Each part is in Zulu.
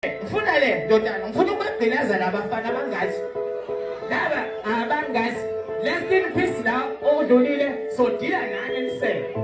Ngifuna le ndodana, ngifuna ukubagqilaza labafana abangazi. Laba abangazi. Rest in peace la odlulile so dila nani nisele.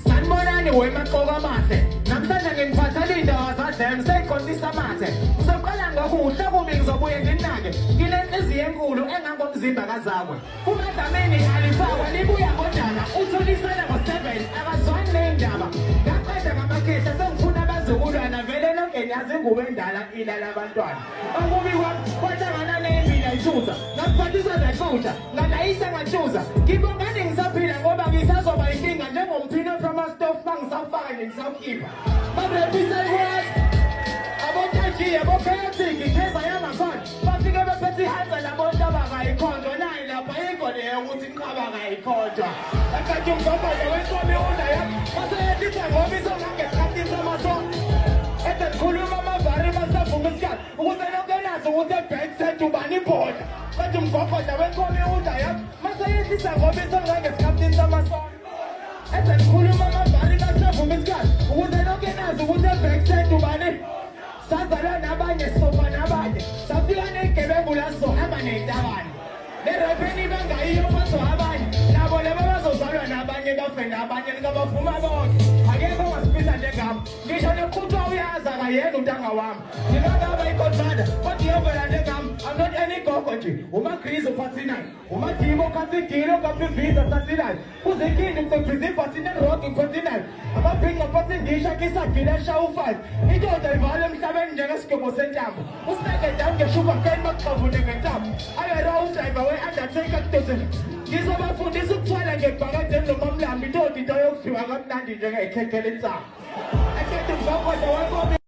Sanibonani wemaqoka amahle. Namhlanje ngiphathele indaba zadlem seyiqondisa amathe. Ngizoqala ngokuhle kubi ngizobuye nginake. Ngilenhliziyo enkulu engangomzimba kazakwe. Kumadlameni alifakwa libuya ngodala utholisana ngo7 akazwani nendaba. Ngaqeda ngamakhehla sengifuna abazukulwana vele lonke niyazi ingubo endala ilala abantwana. Okubi kwami kwahlangana nembila ithutha. Ngaphathisa zahlutha, ngalayisa ngatshuza. Ngibongani ngisaphila ngoba ngisazoba inkinga njengomphino from a stove bangisafaka ngisawukhipha. Babepisa ikwazi. Abotaji abophethiki ngeza yamafana. Bafike bephethe ihanza labantu abakayikhonjwa nayi lapha ingone ukuthi iqhaba kayikhonjwa. Akathi umgogodla wenkomo yona yami. Basayedisa ngoba isongangesikhathi samasonto. Esekhuluma amavari basavuma isikhathi. Ukuze lonke nazi ukuthi ebackside ubani ibhoda. Bathi umgogodla wenkomo yona yami. Basayedisa ngoba isongangesikhathi samasonto. Esekhuluma amavari basavuma isikhathi. Ukuze lonke nazi ukuthi ebackside ubani. Sazalwa nabanye sofa nabanye. Safika negebengu laso hamba nentabane. Nerepeni bangayiyo bazohabanye. Nabo laba bazozalwa nabanye bafe nabanye nikabavuma bonke. Akekho wasipisa njengami. Ngisho neqhutshwa uyaza kayena untanga wami. Ngingaba ikhonzana kodwa iyovela njengami. I'm not any gogo nje. Umagrizo 49. Umadimo kasidilo kapivisa sasilani. Kuzikini mtobhizipa sineroki 49. Amabhinga phathi ngisha kisagila sha u5. Indoda ivala emhlabeni njengesigqoko sentambo. Usineke down ngeshuba keni maxhavune ngentambo. Ayera udriver we-undertaker kudoze. Ngizobafundisa ukuthwala ngebhakade nomamlambi. Indoda into yokudliwa kamnandi njengeyikhekhela insango. Akhethe umgogodla wenkomo.